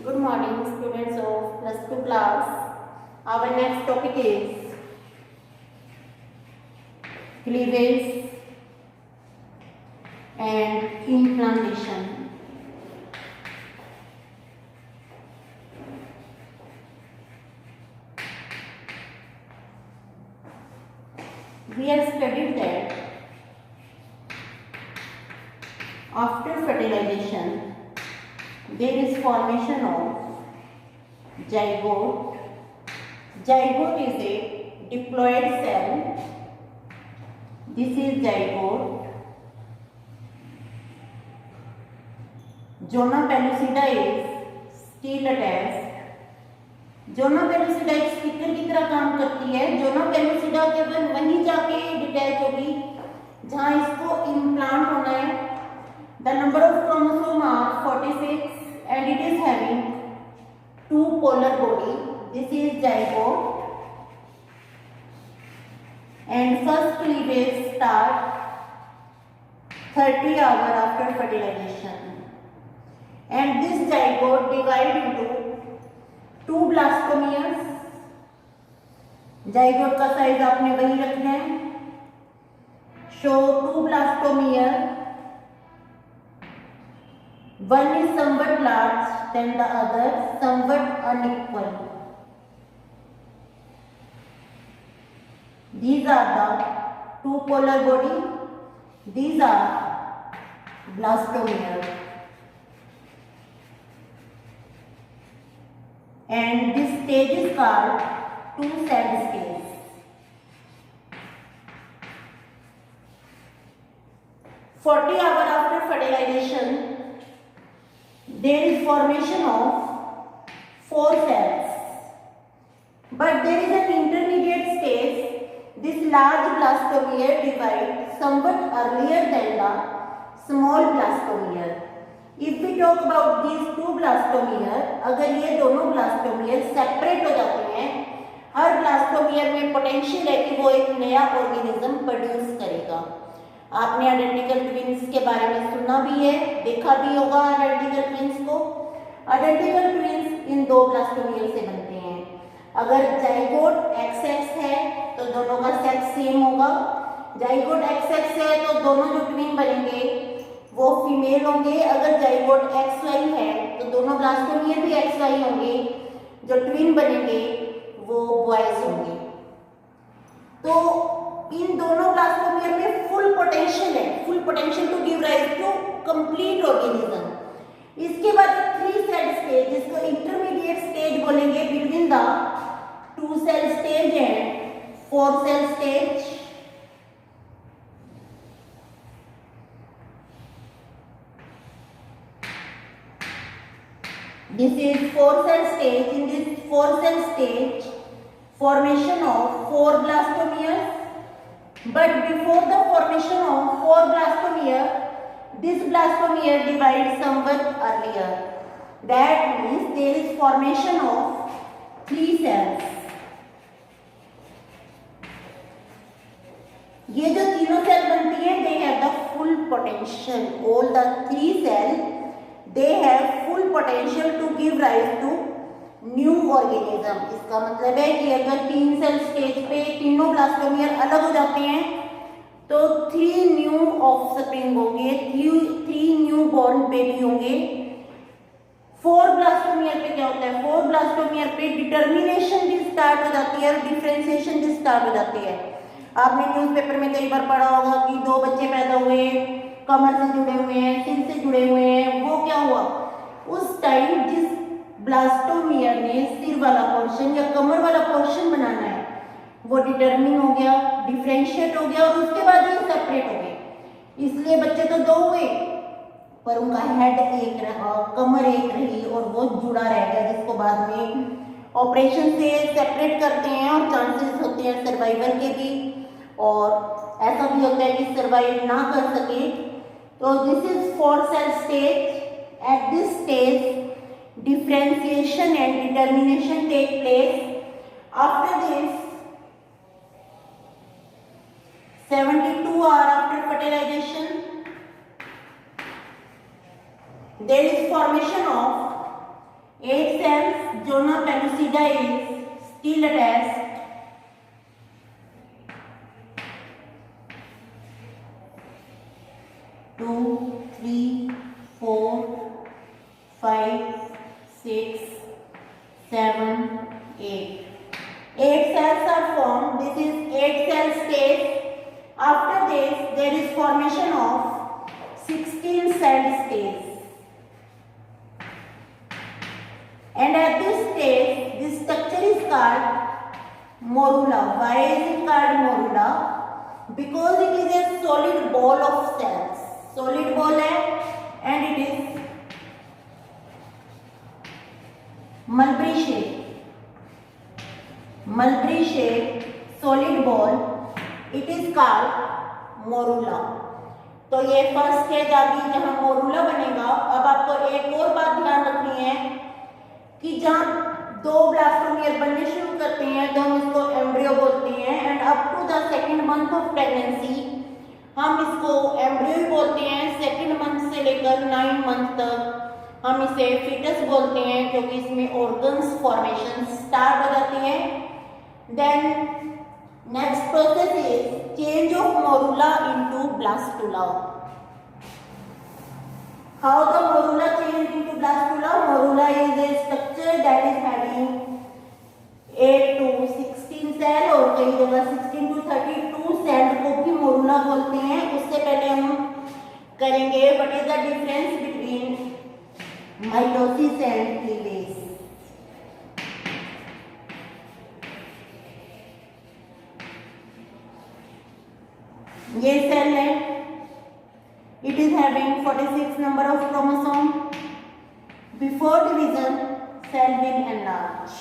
Good morning, students of plus 2 class. Our next topic is cleavage and implantation. We have studied that after fertilization there is formation of zygote. Zygote is a diploid cell. This is zygote. Zona pellucida is still attached. Zona pellucida एक sticker की तरह काम करती है. Zona pellucida केवल वहीं जाके detach होगी जहां इसको इम्प्लांट होना है. The number of chromosome are 46 and it is having two polar body. This is zygote and first cleavage start 30 hours after fertilization, and this zygote divide into two blastomeres. Zygote का size आपने वही रखना है. Show two blastomere. One is somewhat larger than the other, somewhat unequal. These are the two polar body. These are blastomere. And this stage is called two-cell stage. Forty hours after fertilization, there is formation of four cells, but there is an intermediate stage. This large blastomere divides somewhat earlier than the small blastomere. If we talk about these two blastomere, अगर ये दोनों blastomere separate हो जाते हैं, हर blastomere में potential है कि वो एक नया ऑर्गेनिज्म प्रोड्यूस करेगा. आपने आइडेंटिकल ट्विंस के बारे में सुना भी है, देखा भी होगा आइडेंटिकल ट्विंस को. आइडेंटिकल ट्विंस इन दो ब्लास्टोमियर से बनते हैं. अगर जाइगोट XX है तो दोनों का सेक्स सेम होगा. जाइगोट XX है तो दोनों जो ट्विन बनेंगे वो फीमेल होंगे. अगर जाइगोट XY है तो दोनों ब्लास्टोमियर भी XY होंगे. जो ट्विन बनेंगे वो बॉयज होंगे. तो इन दोनों ब्लास्टोमियर में फुल पोटेंशियल है, full potential to give rise to complete organism. इसके बाद थ्री सेल स्टेज, जिसको इंटरमीडिएट स्टेज बोलेंगे between the two cell stage and four cell stage. This is four cell stage. In this four cell stage, formation of four blastomeres. But before the formation of four blastomere, this blastomere divides somewhat earlier. That means there is formation of three cells. ये जो तीनों cell बनती हैं, they have the full potential. All the three cells, they have full potential to give rise to new organism. इसका मतलब है कि अगर तीन सेल स्टेज पे तीनों ब्लास्टोमियर अलग हो जाते हैं तो थ्री न्यू ऑफस्प्रिंग होंगे, थ्री न्यू बॉर्न बेबी होंगे. फोर ब्लास्टोमियर पे क्या होता है? फोर ब्लास्टोमियर पे डिटर्मिनेशन भी स्टार्ट हो जाती है और डिफरेंशिएशन भी स्टार्ट हो जाती है. आपने न्यूज़पेपर में कई बार पढ़ा होगा कि दो बच्चे पैदा हुए, कमर से जुड़े हुए हैं, सिर से जुड़े हुए हैं. वो क्या हुआ? उस टाइम जिस ब्लास्टोमियर ने सिर वाला पोर्शन या कमर वाला पोर्शन बनाना है वो डिटर्मिन हो गया, डिफरेंशिएट हो गया और उसके बाद ये सेपरेट हो गए. इसलिए बच्चे तो दो हुए पर उनका हेड एक रहा, कमर एक रही और वो जुड़ा रह गया, जिसको बाद में ऑपरेशन से सेपरेट करते हैं और चांसेस होते हैं सर्वाइवल के भी, और ऐसा भी होता है कि सर्वाइव ना कर सके. तो this is four cell stage. At this stage, differentiation and determination take place. After this, 72 hours after fertilization, there is formation of 8 cells. Zona pellucida is still attached. 2, 3, 4, 5, 6, 7, 8. 8 cells are formed. This is 8 cell stage. After this, there is formation of 16 cell stage. And at this stage, this structure is called morula. Why is it called morula? Because it is a solid ball of cells. Solid ball है and it is mulberry shape. Mulberry shape solid ball. It is called morula. तो ये first stage आ गई जहां morula बनेगा. अब आपको एक और बात ध्यान रखनी है कि जहां दो ब्लास्टोमियर बनने शुरू करते हैं तो हम इसको एम्ब्रियो बोलते हैं and up to the second month of pregnancy हम इसको एम्ब्रियो ही बोलते हैं. सेकंड मंथ से लेकर 9 मंथ तक हम इसे फीटस बोलते हैं क्योंकि इसमें ऑर्गन्स फॉर्मेशन स्टार्ट हो जाती है. Then next process is change of morula into blastula. How the morula change into blastula? Morula is a structure that is having 8 to 16 cell और कई जगह 16 to 32 cell को भी morula बोलते हैं. उससे पहले हम करेंगे what is the difference between mitosis and cleavage. ये सेल है. It is having 46 number of chromosome. Before division, cell will enlarge.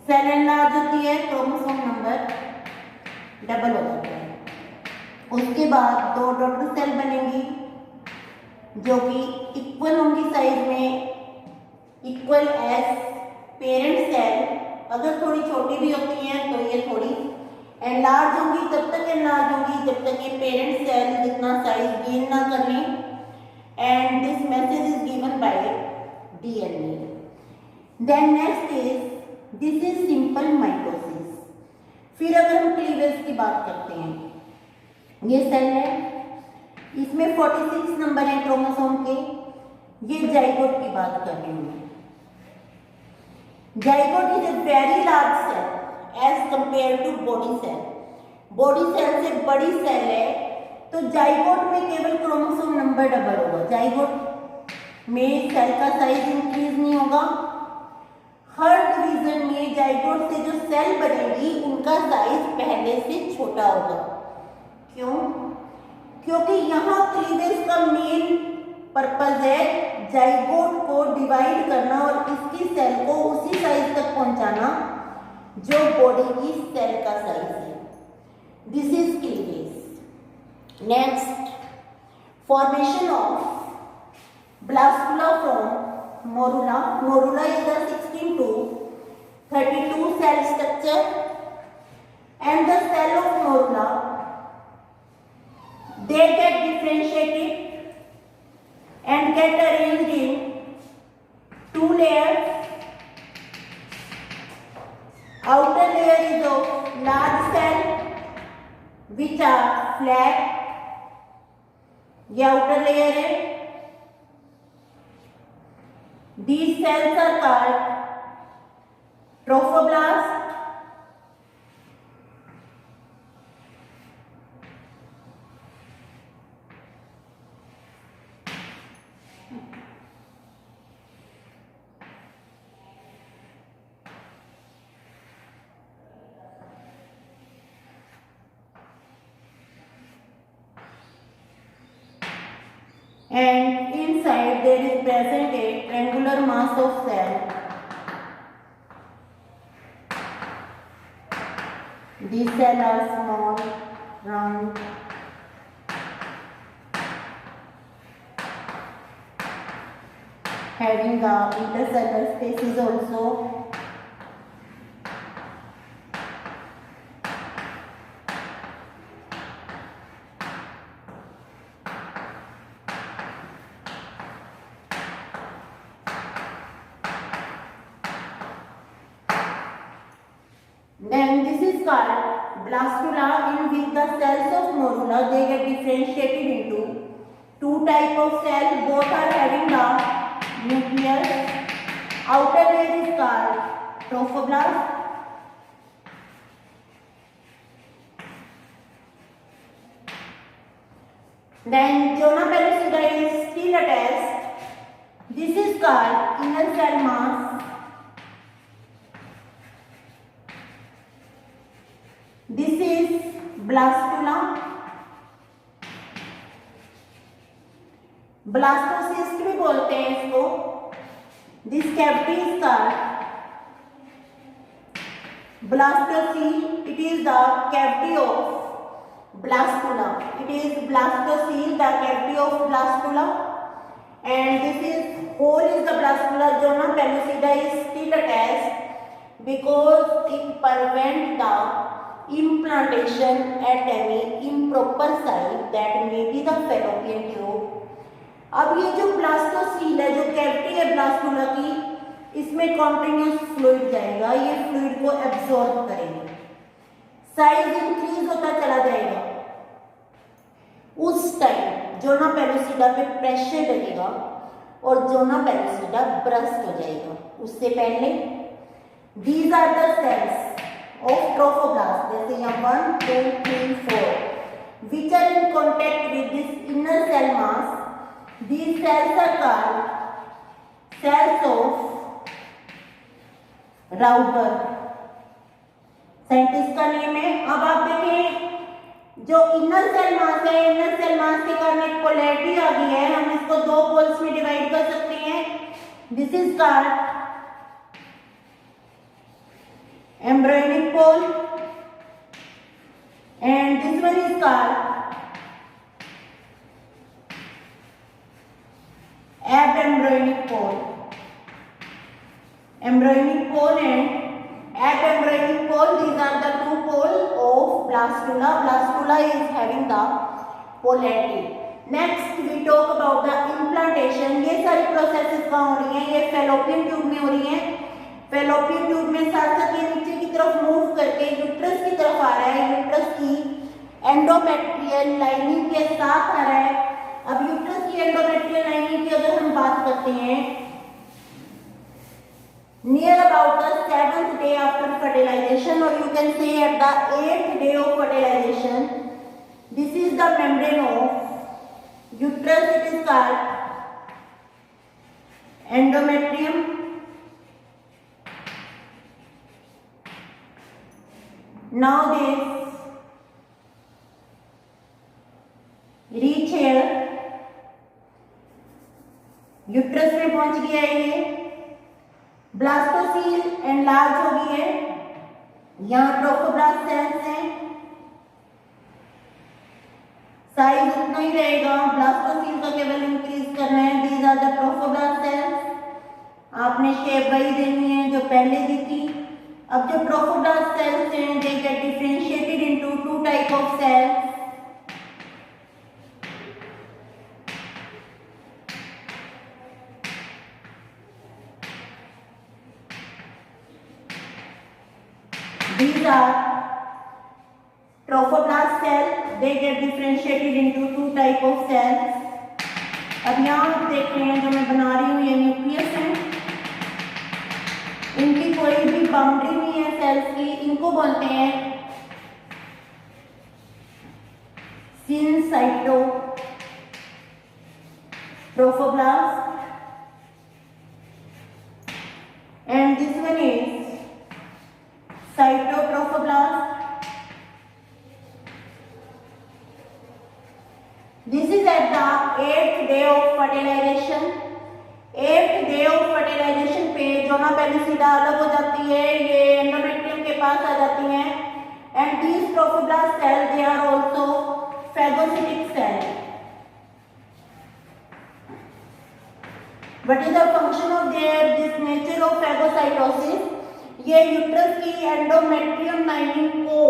Cell enlarge होती है, chromosome number डबल हो जाता है. उसके बाद दो डॉटर सेल बनेंगी जो कि इक्वल होंगी साइज में, इक्वल एज पेरेंट सेल. अगर थोड़ी छोटी भी होती हैं तो ये थोड़ी एनलार्ज होंगी. तब तक एनलार्ज होंगी जब तक ये पेरेंट सेल जितना साइज गेन ना कर लें. And this message is given by DNA. Then next is this is simple mitosis. फिर अगर हम क्लीवेज की बात करते हैं, ये सेल है, इसमें 46 नंबर है क्रोमोसोम के. ये जाइगोट की बात कर रही हूँ. Zygote is a very large cell as compare to body cell. Body cell से बड़ी सेल है तो जाइगोट में केवल क्रोमोसोम नंबर डबल होगा. जाइगोट में सेल का साइज इंक्रीज नहीं होगा. हर डिवीजन में जाइगोट से जो सेल बनेगी उनका साइज पहले से छोटा होगा. क्यों? क्योंकि यहाँ क्लीवेज का मेन पर्पज है जाइगोट को डिवाइड करना और इसकी सेल को उसी साइज तक पहुंचाना जो बॉडी की सेल का साइज है. This is cleavage. Next, formation of blastula from morula. Morula is a 16 to 32 cell structure and the cell of morula they get differentiated and get arranged in 2 layers. Outer layer is of large cell which are flat. ये outer layer है. These cells are called trophoblast. And inside there is present a triangular mass of cell. These cells are small, round, having the intercellular spaces also. called blastula, in which the cells of morula they get differentiated into two type of cell. Both are having the nucleus. Outer layer is called trophoblast. Then zona pellucida is still attached. This is called inner cell mass. This is blastula. Blastocyst भी बोलते हैं इसको. This cavity is called blastocele. It is the cavity of blastula. It is blastocele, the cavity of blastula, and this is hole is the blastula. Zona pellucida is still attached because it prevents the implantation at any improper site, that may be the fallopian tube. अब ये जो blastocoel है, जो cavity है blastula की, इसमें continuous fluid जाएगा, ये फ्लूइड को एब्जॉर्ब करेगा, साइज इंक्रीज होता चला जाएगा. उस टाइम जोना पेलुसिडा पे प्रेशर लगेगा और जोना पेलुसिडा ब्रस्ट हो जाएगा. उससे पहले these are the cells of trophoblast, जैसे यहाँ 1, 2, 3, 4 which are in contact with this inner cell mass. These cells are called cells of Rauber. Scientist का नेम है. अब आप देखें जो इनर सेल मास है, इनर सेल मास के कारण एक पोलैरिटी आ गई है. हम इसको दो पोल्स में डिवाइड कर सकते हैं. This is called embryonic pole and this one is called abembryonic pole. Embryonic pole and abembryonic pole, these are the two poles of blastula. Blastula is having the polarity. Next we talk about the implantation. ये सारी processes कहाँ हो रही हैं? ये fallopian tube में हो रही हैं. fallopian tube में साथ साथ ये नीचे की तरफ मूव करके यूट्रस की तरफ आ रहा है. यूट्रस की एंडोमेट्रियल लाइनिंग के साथ आ रहा है. अब यूट्रस की एंडोमेट्रियल लाइनिंग की अगर हम बात करते हैं, near about the 7th day after fertilization, और you can say at the 8th day of fertilization, this is the membrane of uterus. It is called endometrium. Now this reach here, uterus में पहुंच गया है. ये blastocoel enlarge हो गई है. यहाँ ट्रोफोब्लास्ट सेल्स हैं, साइज उतना ही रहेगा. ब्लास्टोसील का केवल इंक्रीज करना है. These are the trophoblast cells. आपने शेप वही देनी है जो पहले दी थी. अब जो ट्रोफोब्लास्ट सेल्स हैं, they get differentiated into two type of cells. These are trophoblast cell. They get differentiated into two type of cells. अब यहाँ आप देख रहे हैं जो मैं बना रही हूँ, ये न्यूक्लियस है. इनकी कोई भी बाउंड्री नहीं है सेल्स की. इनको बोलते हैं सिनसाइटो trophoblast, and this one is cytotrophoblast. This is at the 8th day of fertilization. 8th day of fertilization पे जोना पेलुसिडा अलग हो जाती है, ये एंडोमेट्रियम के पास आ जाती हैं. And these trophoblast cells, they are also phagocytic cells. What is the function of this nature of phagocytosis? ये यूट्रस की एंडोमेट्रियम लाइनिंग को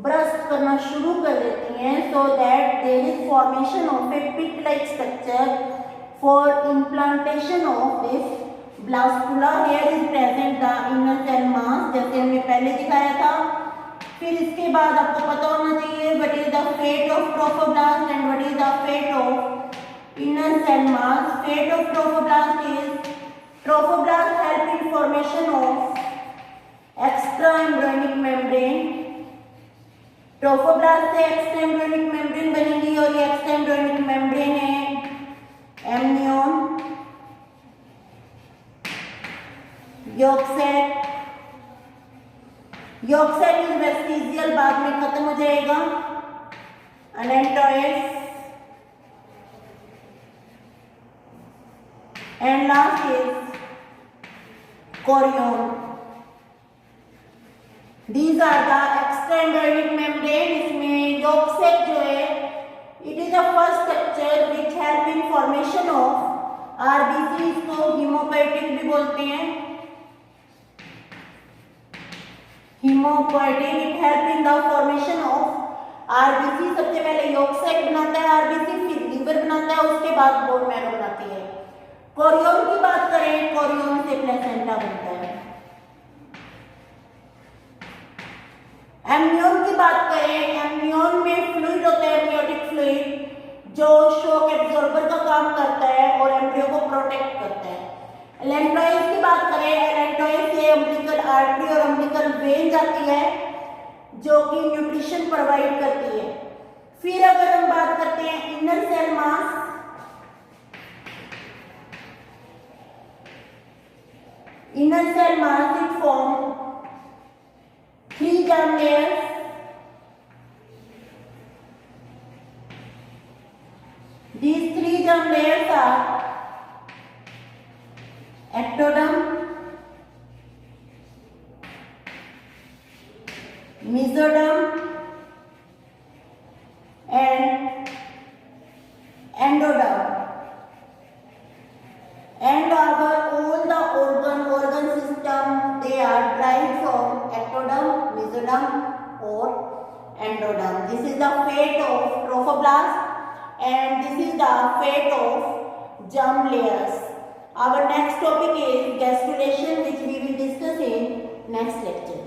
ब्रस्ट करना शुरू कर देती हैं, so that there is formation of a pit like structure for implantation of this blastula. Here is present the inner cell mass, जैसे हमने पहले दिखाया था. फिर इसके बाद आपको पता होना चाहिए what is the fate of trophoblast and what is the fate of inner cell mass. Fate of trophoblast is trophoblast help in formation of extra embryonic membrane. Trophoblast से एक्स्ट्रा एम्ब्रियोनिक मेम्ब्रेन बनेगी और ये extra embryonic membrane है amnion, yolk sac. yolk sac is vestigial, बाद में खत्म हो जाएगा. allantois and last is chorion. These are the extra embryonic membrane. इसमें yolk sac जो है it is the first structure which help in formation of RBC. इसको hemopoietic भी बोलते हैं. hemopoietic it help in the formation of RBC. सबसे पहले yolk sac बनाता है RBC, फिर liver बनाता है, उसके बाद bone marrow बनाती है. chorion की बात करें, chorion से placenta बनता है. एम्नियन की बात करें, एम्नियन में फ्लूइड होता है, एम्नियोटिक फ्लूइड, जो शॉक एब्जॉर्बर का काम करता है और एम्ब्रियो को प्रोटेक्ट करता है. एलेंटॉइस की बात करें, एलेंटॉइस से अम्बिलिकल आर्टरी और अम्बिलिकल वेन जाती है जो कि न्यूट्रिशन प्रोवाइड करती है. फिर अगर हम बात करते हैं inner cell mass, inner cell mass it form 3 germ layers. These 3 germ layers are ectoderm, mesoderm and endoderm. And our all the organ system they are derived from ectoderm, mesoderm or endoderm. This is the fate of trophoblast and this is the fate of germ layers. Our next topic is gastrulation, which we will discuss in next lecture.